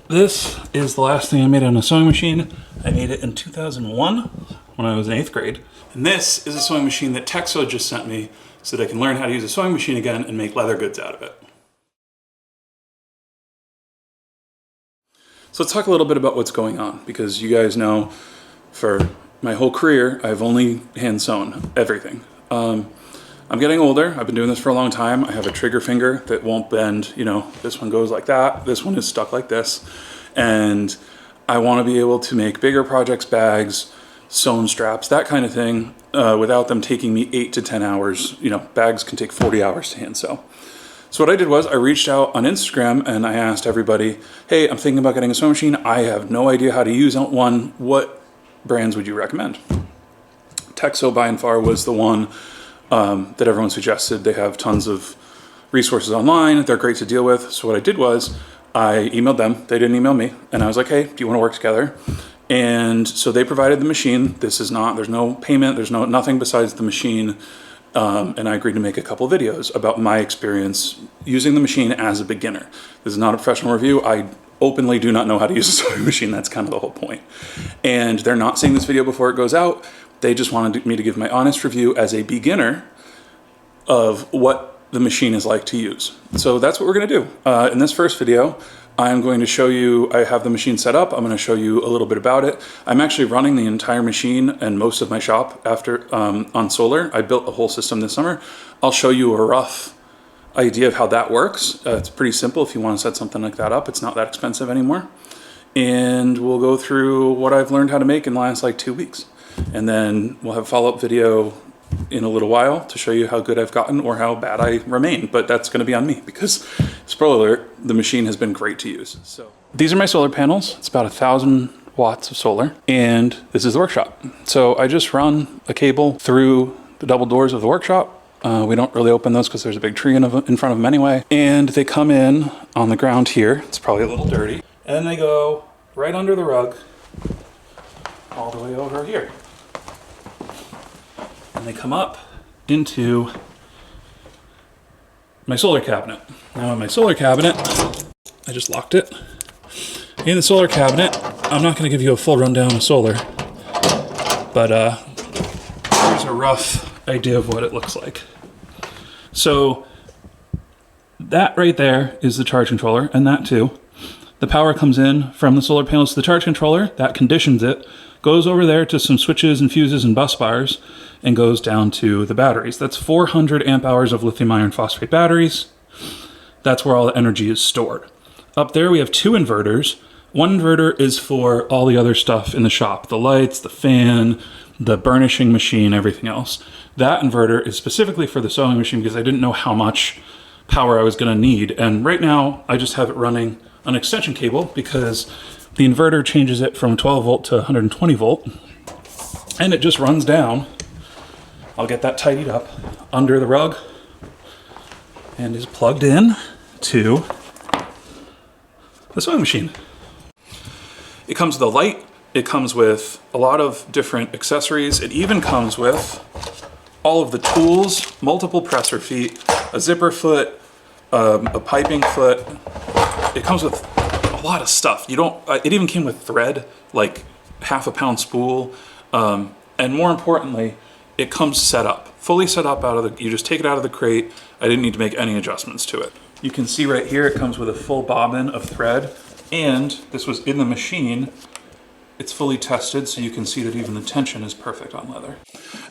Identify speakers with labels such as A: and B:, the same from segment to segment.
A: This is the last thing I made on a sewing machine. I made it in 2001 when I was in 8th grade. And this is a sewing machine that TechSew just sent me so that I can learn how to use a sewing machine again and make leather goods out of it. So let's talk a little bit about what's going on, because you guys know for my whole career, I've only hand sewn everything. I'm getting older. I've been doing this for a long time. I have a trigger finger that won't bend. You know, this one goes like that. This one is stuck like this. And I want to be able to make bigger projects, bags, sewn straps, that kind of thing, without them taking me 8 to 10 hours. You know, bags can take 40 hours to hand sew. So what I did was I reached out on Instagram and I asked everybody, hey, I'm thinking about getting a sewing machine. I have no idea how to use one. What brands would you recommend? TechSew by and far was the one that everyone suggested. They have tons of resources online. They're great to deal with. So what I did was I emailed them. They didn't email me. And I was like, hey, do you want to work together? And so they provided the machine. There's no payment. There's nothing besides the machine. And I agreed to make a couple videos about my experience using the machine as a beginner. This is not a professional review. I openly do not know how to use a sewing machine. That's kind of the whole point. And they're not seeing this video before it goes out. They just wanted me to give my honest review as a beginner of what the machine is like to use. So that's what we're gonna do. In this first video, I'm going to show you, I have the machine set up. I'm gonna show you a little bit about it. I'm actually running the entire machine and most of my shop after on solar. I built a whole system this summer. I'll show you a rough idea of how that works. It's pretty simple if you wanna set something like that up. It's not that expensive anymore. And we'll go through what I've learned how to make in the last like 2 weeks. And then we'll have a follow-up video in a little while to show you how good I've gotten or how bad I remain. But that's gonna be on me because, spoiler alert, the machine has been great to use. So these are my solar panels. It's about 1,000 watts of solar. And this is the workshop. So I just run a cable through the double doors of the workshop. We don't really open those because there's a big tree in front of them anyway. And they come in on the ground here. It's probably a little dirty. And then they go right under the rug all the way over here. And they come up into my solar cabinet. Now in my solar cabinet, I just locked it. In the solar cabinet, I'm not gonna give you a full rundown of solar, but here's a rough idea of what it looks like. So that right there is the charge controller, and that too. The power comes in from the solar panels to the charge controller, that conditions it, goes over there to some switches and fuses and bus bars, and goes down to the batteries. That's 400 amp hours of lithium iron phosphate batteries. That's where all the energy is stored. Up there we have 2 inverters. One inverter is for all the other stuff in the shop, the lights, the fan, the burnishing machine, everything else. That inverter is specifically for the sewing machine because I didn't know how much power I was gonna need. And right now I just have it running an extension cable because the inverter changes it from 12 volt to 120 volt. And it just runs down. I'll get that tidied up under the rug and is plugged in to the sewing machine. It comes with a light. It comes with a lot of different accessories. It even comes with all of the tools, multiple presser feet, a zipper foot, a piping foot. It comes with a lot of stuff. It even came with thread, like ½ pound spool. And more importantly, it comes set up, fully set up you just take it out of the crate. I didn't need to make any adjustments to it. You can see right here, it comes with a full bobbin of thread, and this was in the machine. It's fully tested, so you can see that even the tension is perfect on leather.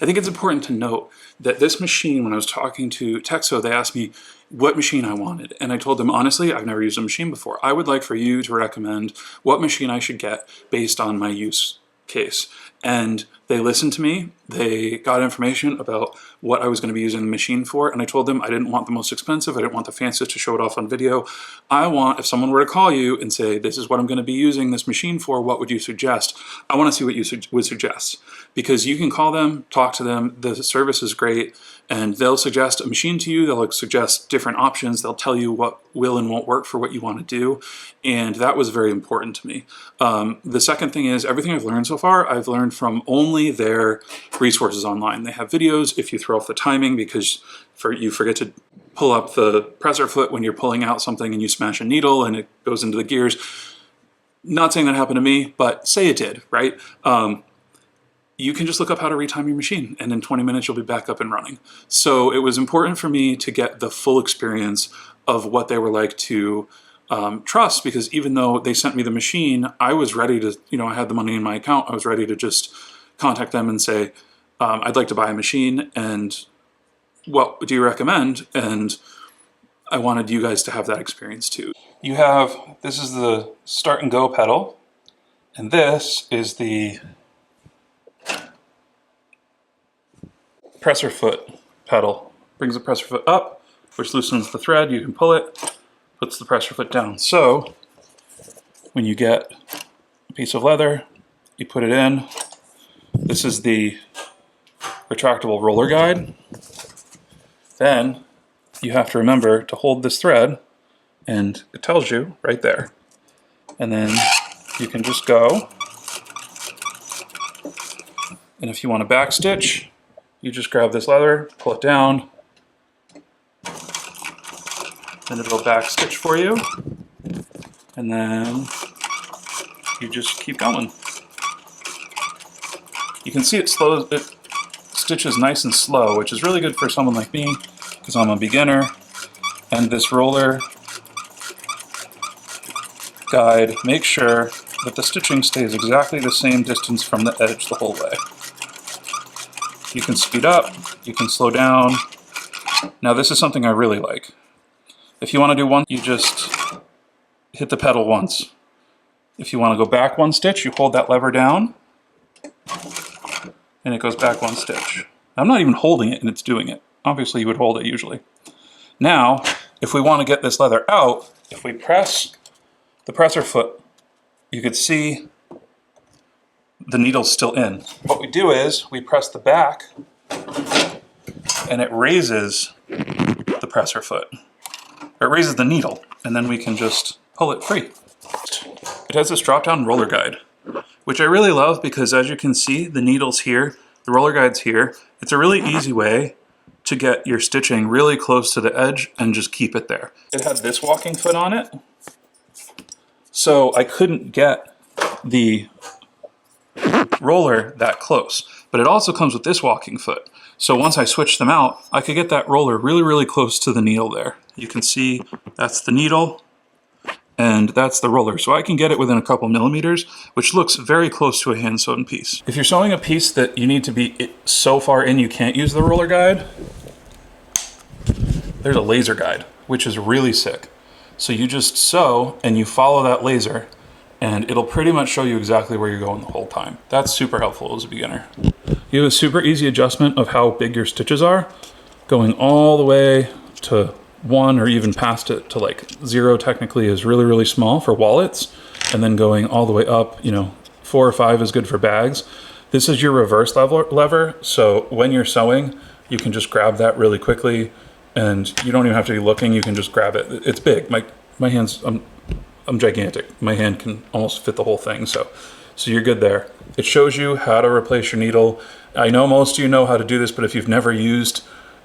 A: I think it's important to note that this machine, when I was talking to TechSew, they asked me what machine I wanted. And I told them, honestly, I've never used a machine before. I would like for you to recommend what machine I should get based on my use case. And they listened to me. They got information about what I was going to be using the machine for. And I told them I didn't want the most expensive. I didn't want the fanciest to show it off on video. I want, if someone were to call you and say, this is what I'm going to be using this machine for, what would you suggest? I want to see what you would suggest. Because you can call them, talk to them. The service is great. And they'll suggest a machine to you. They'll suggest different options. They'll tell you what will and won't work for what you want to do. And that was very important to me. The second thing is everything I've learned so far, I've learned from only their resources online. They have videos if you throw off the timing because you forget to pull up the presser foot when you're pulling out something and you smash a needle and it goes into the gears. Not saying that happened to me, but say it did, right? You can just look up how to retime your machine, and in 20 minutes you'll be back up and running. So it was important for me to get the full experience of what they were like to trust, because even though they sent me the machine, I was ready to, I had the money in my account, I was ready to just contact them and say, I'd like to buy a machine, and what do you recommend? And I wanted you guys to have that experience too. This is the start and go pedal, and this is the presser foot pedal. Brings the presser foot up, which loosens the thread, you can pull it, puts the presser foot down. So when you get a piece of leather, you put it in. This is the retractable roller guide. Then you have to remember to hold this thread, and it tells you right there. And then you can just go, and if you want to back stitch, you just grab this leather, pull it down, and it'll back stitch for you. And then you just keep going. You can see it stitches nice and slow, which is really good for someone like me, because I'm a beginner. And this roller guide makes sure that the stitching stays exactly the same distance from the edge the whole way. You can speed up, you can slow down. Now this is something I really like. If you want to do one, you just hit the pedal once. If you want to go back one stitch, you hold that lever down, and it goes back one stitch. I'm not even holding it and it's doing it. Obviously you would hold it usually. Now, if we want to get this leather out, if we press the presser foot, you could see the needle's still in. What we do is we press the back and it raises the presser foot. Or it raises the needle, and then we can just pull it free. It has this drop-down roller guide, which I really love because, as you can see, the needle's here, the roller guide's here. It's a really easy way to get your stitching really close to the edge and just keep it there. It had this walking foot on it, so I couldn't get the roller that close. But it also comes with this walking foot. So once I switched them out, I could get that roller really, really close to the needle there. You can see that's the needle and that's the roller. So I can get it within a couple millimeters, which looks very close to a hand sewn piece. If you're sewing a piece that you need to be so far in you can't use the roller guide, there's a laser guide, which is really sick. So you just sew and you follow that laser, and it'll pretty much show you exactly where you're going the whole time. That's super helpful as a beginner. You have a super easy adjustment of how big your stitches are, going all the way to 1 or even past it to like 0 technically is really, really small for wallets, and then going all the way up, 4 or 5 is good for bags. This is your reverse lever, so when you're sewing, you can just grab that really quickly, and you don't even have to be looking, you can just grab it. It's big. My hands, I'm gigantic. My hand can almost fit the whole thing, so you're good there. It shows you how to replace your needle. I know most of you know how to do this, but if you've never used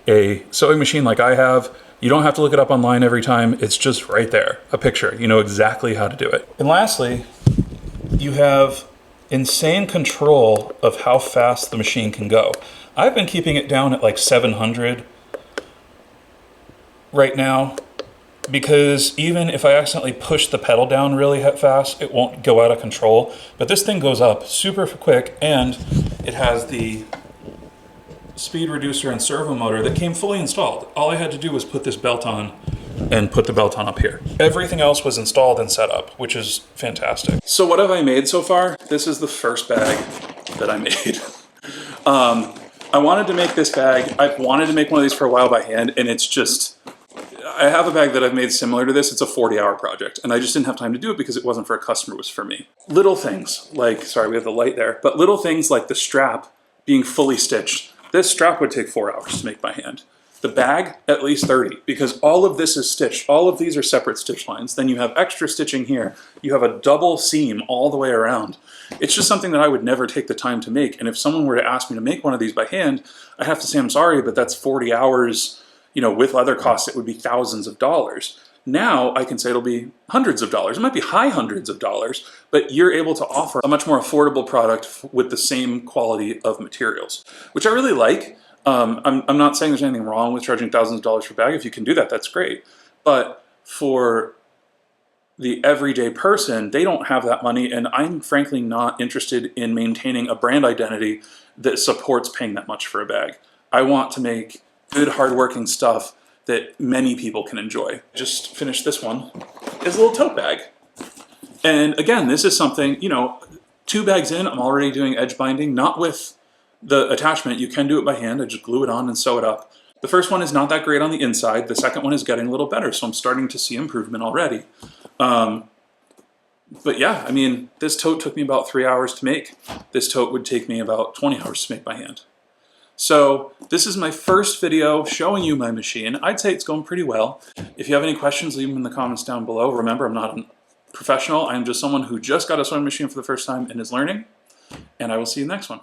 A: a sewing machine like I have, you don't have to look it up online every time. It's just right there, a picture. You know exactly how to do it. And lastly, you have insane control of how fast the machine can go. I've been keeping it down at like 700 right now, because even if I accidentally push the pedal down really fast, it won't go out of control. But this thing goes up super quick, and it has the speed reducer and servo motor that came fully installed. All I had to do was put this belt on and put the belt on up here. Everything else was installed and set up, which is fantastic. So what have I made so far? This is the first bag that I made. I wanted to make this bag. I've wanted to make one of these for a while by hand, and it's just, I have a bag that I've made similar to this. It's a 40-hour project, and I just didn't have time to do it because it wasn't for a customer, it was for me. Little things like, sorry, we have the light there, but little things like the strap being fully stitched. This strap would take 4 hours to make by hand. The bag, at least 30, because all of this is stitched. All of these are separate stitch lines. Then you have extra stitching here. You have a double seam all the way around. It's just something that I would never take the time to make. And if someone were to ask me to make one of these by hand, I'd have to say, I'm sorry, but that's 40 hours, with leather costs, it would be thousands of dollars. Now I can say it'll be hundreds of dollars. It might be high hundreds of dollars, but you're able to offer a much more affordable product with the same quality of materials, which I really like. I'm not saying there's anything wrong with charging thousands of dollars for a bag. If you can do that, that's great. But for the everyday person, they don't have that money, and I'm frankly not interested in maintaining a brand identity that supports paying that much for a bag. I want to make good, hardworking stuff that many people can enjoy. Just finished this one. It's a little tote bag. And again, this is something, you know, 2 bags in, I'm already doing edge binding, not with the attachment. You can do it by hand. I just glue it on and sew it up. The first one is not that great on the inside. The second one is getting a little better, so I'm starting to see improvement already. But yeah, I mean, this tote took me about 3 hours to make. This tote would take me about 20 hours to make by hand. So this is my first video showing you my machine. I'd say it's going pretty well. If you have any questions, leave them in the comments down below. Remember, I'm not a professional. I'm just someone who just got a sewing machine for the first time and is learning. And I will see you next one.